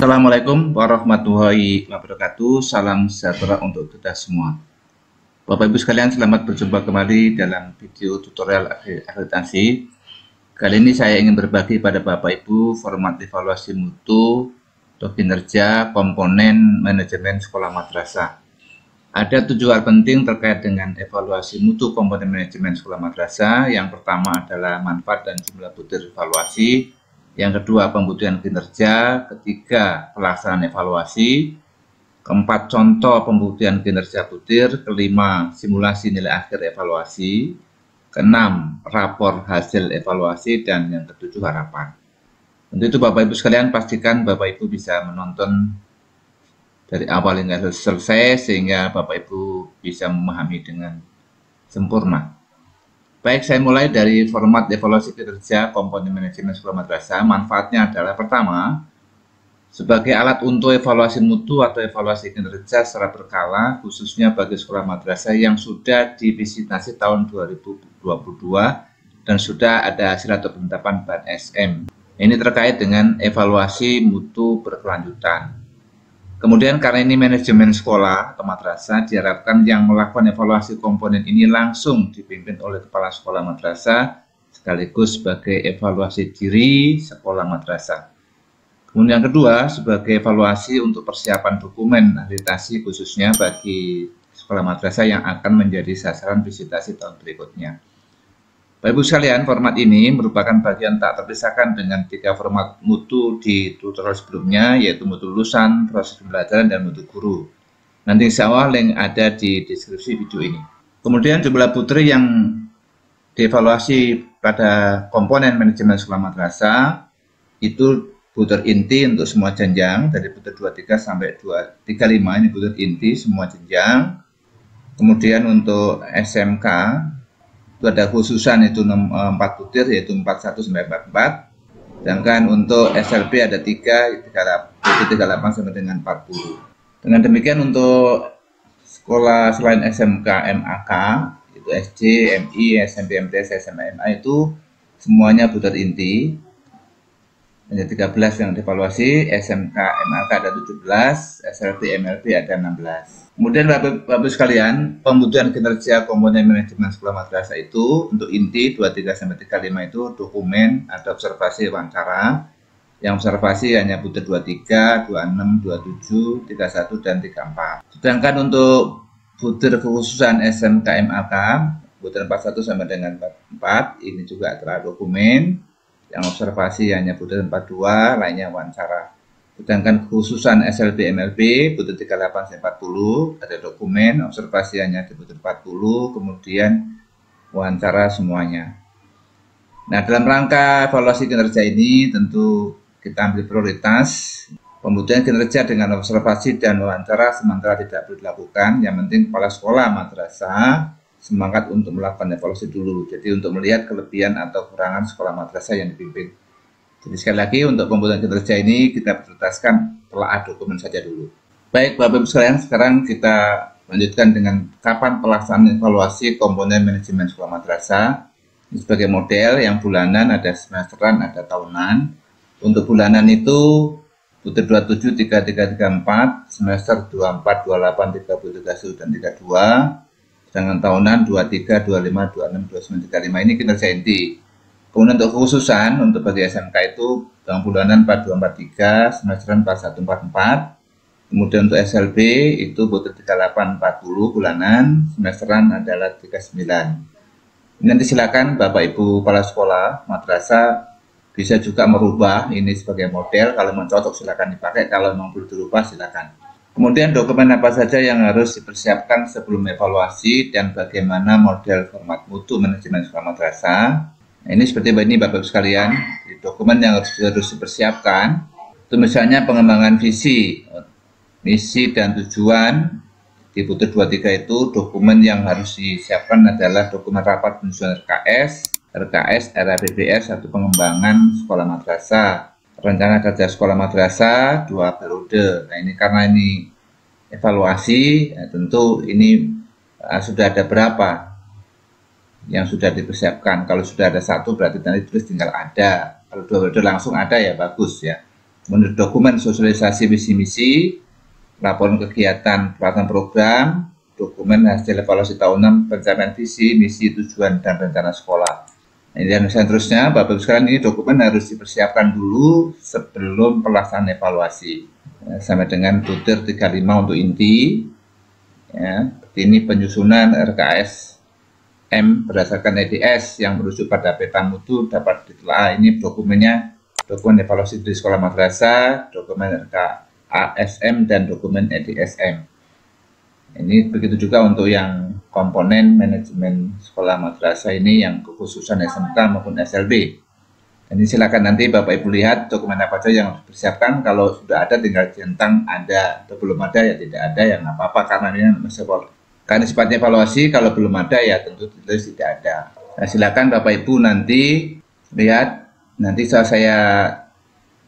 Assalamualaikum warahmatullahi wabarakatuh. Salam sejahtera untuk kita semua. Bapak Ibu sekalian, selamat berjumpa kembali dalam video tutorial akreditasi. Kali ini saya ingin berbagi pada Bapak Ibu format evaluasi mutu atau kinerja komponen manajemen sekolah madrasah. Ada 7 hal penting terkait dengan evaluasi mutu komponen manajemen sekolah madrasah. Yang pertama adalah manfaat dan jumlah butir evaluasi. Yang kedua, pembuktian kinerja. Ketiga, pelaksanaan evaluasi. Keempat, contoh pembuktian kinerja butir. Kelima, simulasi nilai akhir evaluasi. Keenam, rapor hasil evaluasi. Dan yang ketujuh, harapan. Untuk itu Bapak Ibu sekalian, pastikan Bapak Ibu bisa menonton dari awal hingga selesai sehingga Bapak Ibu bisa memahami dengan sempurna. Baik, saya mulai dari format evaluasi kinerja komponen manajemen sekolah madrasah. Manfaatnya adalah pertama, sebagai alat untuk evaluasi mutu atau evaluasi kinerja secara berkala, khususnya bagi sekolah madrasah yang sudah divisitasi tahun 2022 dan sudah ada hasil atau penetapan BAN SM. Ini terkait dengan evaluasi mutu berkelanjutan. Kemudian karena ini manajemen sekolah atau madrasah, diharapkan yang melakukan evaluasi komponen ini langsung dipimpin oleh kepala sekolah madrasah sekaligus sebagai evaluasi diri sekolah madrasah. Kemudian yang kedua, sebagai evaluasi untuk persiapan dokumen akreditasi khususnya bagi sekolah madrasah yang akan menjadi sasaran visitasi tahun berikutnya. Bapak Ibu sekalian, format ini merupakan bagian tak terpisahkan dengan 3 format mutu di tutorial sebelumnya, yaitu mutu lulusan, proses pembelajaran, dan mutu guru. Nanti insya Allah link ada di deskripsi video ini. Kemudian jumlah butir yang dievaluasi pada komponen manajemen sekolah madrasah itu butir inti untuk semua jenjang, dari butir 23 sampai 35, ini butir inti semua jenjang. Kemudian untuk SMK, itu ada khususan itu 4 butir, yaitu 41 sampai 44. Sedangkan untuk SLB ada 38 sampai dengan 40. Dengan demikian untuk sekolah selain SMK MAK, itu SD, MI, SMP, MTS, SMA, MA itu semuanya butir inti. Ada 13 yang dievaluasi, SMK MAK ada 17, SLB, MLB ada 16. Kemudian Bapak Ibu sekalian, pembuktian kinerja komponen manajemen sekolah madrasah itu untuk inti 23-35 itu dokumen, ada observasi wawancara. Yang observasi hanya butir 23, 26, 27, 31, dan 34. Sedangkan untuk butir kekhususan SMK MAK, butir 41 sampai dengan 44, ini juga telah dokumen. Yang observasi hanya butir 42, lainnya wawancara. Sedangkan khususan SLB MLB butir 38 sampai 40 ada dokumen, observasi hanya di butir 40, kemudian wawancara semuanya. Nah, dalam rangka evaluasi kinerja ini tentu kita ambil prioritas pembuktian kinerja dengan observasi dan wawancara sementara tidak perlu dilakukan. Yang penting kepala sekolah madrasah semangat untuk melakukan evaluasi dulu. Jadi untuk melihat kelebihan atau kekurangan sekolah madrasah yang dipimpin. Jadi sekali lagi untuk pembuktian kinerja ini kita prioritaskan telaah dokumen saja dulu. Baik Bapak Ibu sekalian, sekarang kita lanjutkan dengan kapan pelaksanaan evaluasi komponen manajemen sekolah madrasah. Ini sebagai model yang bulanan, ada semesteran, ada tahunan. Untuk bulanan itu butir 27, 33, 34, semester 24, 28, 30, 31, dan 32. Sedangkan tahunan 23, 25, 26, 29, 35 ini kinerja inti. Kemudian untuk kekhususan, untuk bagi SMK itu tahun bulanan 4243, semesteran 4144. Kemudian untuk SLB itu butir 3840 bulanan, semesteran adalah 39. Ini nanti silakan Bapak Ibu kepala sekolah madrasah bisa juga merubah ini sebagai model. Kalau cocok silakan dipakai, kalau memang perlu dirubah silakan. Kemudian dokumen apa saja yang harus dipersiapkan sebelum evaluasi dan bagaimana model format mutu manajemen sekolah madrasah. Nah, ini seperti ini Bapak Ibu sekalian, dokumen yang harus dipersiapkan itu misalnya pengembangan visi, misi dan tujuan. Di butir 23 itu dokumen yang harus disiapkan adalah dokumen rapat penyusunan RKS, RAPBS, satu pengembangan sekolah madrasah, rencana kerja sekolah madrasah 2 periode. Nah ini karena ini evaluasi, ya tentu ini sudah ada berapa yang sudah dipersiapkan. Kalau sudah ada 1 berarti nanti tulis tinggal ada. Kalau 2 periode langsung ada ya bagus ya. menurut dokumen sosialisasi visi misi, laporan kegiatan pelaksanaan program, dokumen hasil evaluasi tahunan, pencapaian visi, misi, tujuan, dan rencana sekolah. Dan seterusnya, Bapak Ibu sekalian, ini dokumen harus dipersiapkan dulu sebelum pelaksanaan evaluasi. Sampai dengan butir 35 untuk inti. Ya, ini penyusunan RKS M berdasarkan EDS yang merujuk pada peta mutu dapat ditelaah. Ini dokumennya, dokumen evaluasi di sekolah madrasah, dokumen RKASM, dan dokumen EDSM. Ini begitu juga untuk yang komponen manajemen sekolah madrasah ini yang kekhususan SMK maupun SLB. Ini silakan nanti Bapak Ibu lihat dokumen apa saja yang harus dipersiapkan. Kalau sudah ada tinggal centang ada, atau belum ada ya tidak ada ya nggak apa-apa, karena ini masih karena sifatnya evaluasi. Kalau belum ada ya tentu tidak ada. Nah, silakan Bapak Ibu nanti lihat, nanti saya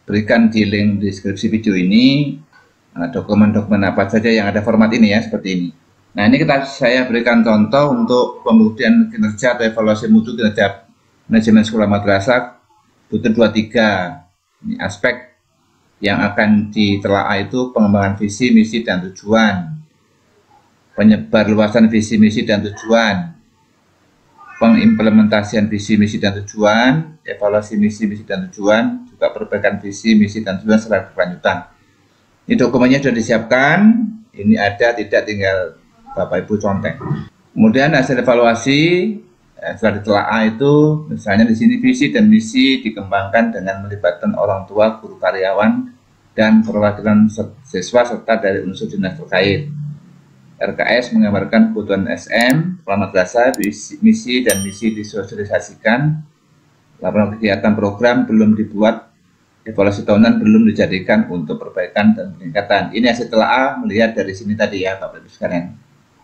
berikan di link deskripsi video ini dokumen-dokumen apa saja yang ada format ini ya, seperti ini. Nah, ini saya berikan contoh untuk pembuktian kinerja atau evaluasi mutu kinerja manajemen sekolah madrasah butir 23. Ini aspek yang akan ditelaah itu pengembangan visi, misi, dan tujuan, penyebarluasan visi, misi, dan tujuan, pengimplementasian visi, misi, dan tujuan, evaluasi visi, misi, dan tujuan, juga perbaikan visi, misi, dan tujuan secara berkelanjutan. Ini dokumennya sudah disiapkan, ini ada, tidak tinggal Bapak Ibu contek. Kemudian hasil evaluasi setelah ditelaah itu, misalnya di sini visi dan misi dikembangkan dengan melibatkan orang tua, guru karyawan, dan perwakilan siswa serta dari unsur dinas terkait. RKS menggambarkan kebutuhan SM, sekolah madrasah, misi dan misi disosialisasikan, laporan kegiatan program belum dibuat, evaluasi tahunan belum dijadikan untuk perbaikan dan peningkatan. Ini hasil telaah melihat dari sini tadi ya Bapak Ibu sekalian,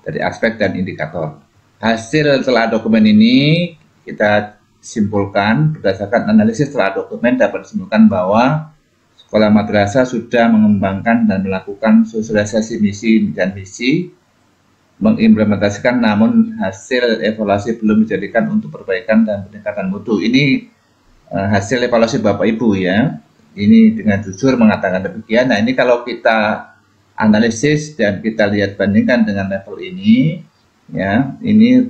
dari aspek dan indikator. Hasil telaah dokumen ini kita simpulkan berdasarkan analisis telaah dokumen dapat disimpulkan bahwa sekolah madrasah sudah mengembangkan dan melakukan sosialisasi misi dan misi, mengimplementasikan, namun hasil evaluasi belum dijadikan untuk perbaikan dan peningkatan mutu. Ini hasil evaluasi Bapak Ibu ya. Ini dengan jujur mengatakan demikian. Nah, ini kalau kita analisis dan kita lihat bandingkan dengan level ini, ya, ini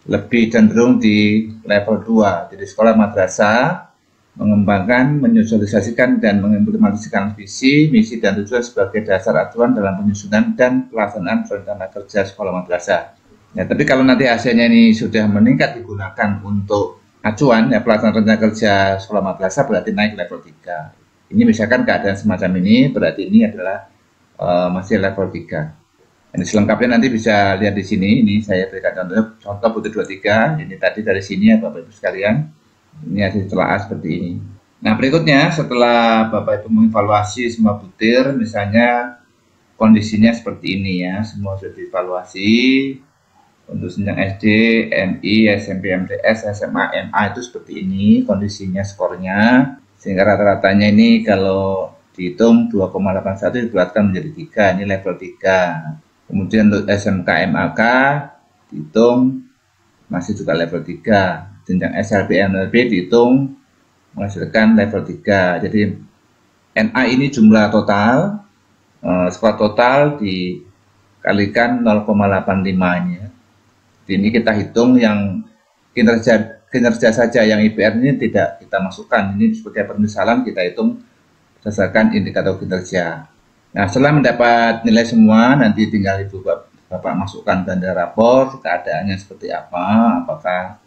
lebih cenderung di level 2. Jadi sekolah madrasah mengembangkan, menyosialisasikan, dan mengimplementasikan visi, misi, dan tujuan sebagai dasar aturan dalam penyusunan dan pelaksanaan rencana kerja sekolah madrasah. Ya, tapi kalau nanti hasilnya ini sudah meningkat digunakan untuk acuan ya pelaksanaan rencana kerja sekolah madrasah, berarti naik level 3. Ini misalkan keadaan semacam ini, berarti ini adalah masih level 3. Ini selengkapnya nanti bisa lihat di sini. Ini saya berikan contoh butir 23. Ini tadi dari sini ya Bapak Ibu sekalian. Ini hasil telaah seperti ini. Nah, berikutnya setelah Bapak Ibu mengevaluasi semua butir, misalnya kondisinya seperti ini ya, semua sudah dievaluasi. Untuk jenjang SD, MI, SMP, MTS, SMA, MA itu seperti ini kondisinya, skornya, sehingga rata-ratanya ini kalau dihitung 2,81 dibulatkan menjadi 3, ini level 3. Kemudian untuk SMK, MAK dihitung masih juga level 3. Jenjang SLB, NLB dihitung menghasilkan level 3. Jadi NA ini jumlah total, skor total dikalikan 0,85 ini ya. Ini kita hitung yang kinerja saja, yang IPR ini tidak kita masukkan. Ini sebagai permisalan kita hitung berdasarkan indikator kinerja. Nah, setelah mendapat nilai semua, nanti tinggal Ibu Bapak masukkan tanda rapor, keadaannya seperti apa, apakah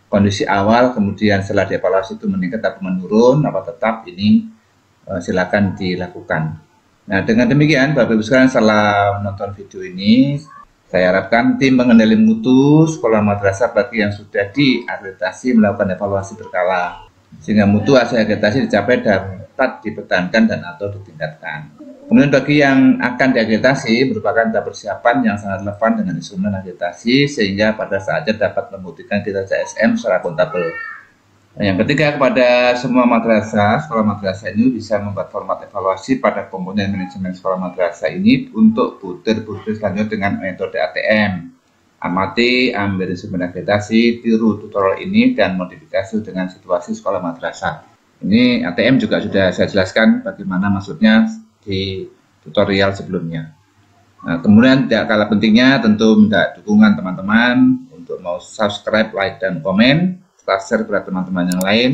kondisi awal, kemudian setelah dievaluasi itu meningkat atau menurun, apa tetap, ini silakan dilakukan. Nah, dengan demikian Bapak Ibu sekalian, setelah menonton video ini, saya harapkan tim pengendali mutu sekolah madrasah bagi yang sudah diakreditasi melakukan evaluasi berkala, sehingga mutu hasil akreditasi dicapai dapat dipertahankan dan atau ditingkatkan. Kemudian bagi yang akan diakreditasi merupakan tahap persiapan yang sangat relevan dengan instrumen akreditasi, sehingga pada saatnya dapat membuktikan kinerja SM secara akuntabel. Nah, yang ketiga, kepada semua madrasah, sekolah madrasah ini bisa membuat format evaluasi pada komponen manajemen sekolah madrasah ini untuk butir-butir selanjutnya dengan metode ATM. Amati, ambil instrumen akreditasi, tiru tutorial ini, dan modifikasi dengan situasi sekolah madrasah. Ini ATM juga sudah saya jelaskan bagaimana maksudnya di tutorial sebelumnya. Nah, kemudian tidak kalah pentingnya tentu minta dukungan teman-teman untuk mau subscribe, like, dan komen, serta share kepada teman-teman yang lain.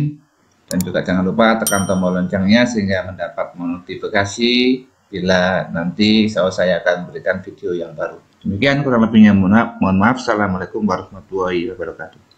Dan juga jangan lupa tekan tombol loncengnya sehingga mendapat notifikasi bila nanti saya akan memberikan video yang baru. Demikian kurang lebihnya, mohon maaf. Assalamualaikum warahmatullahi wabarakatuh.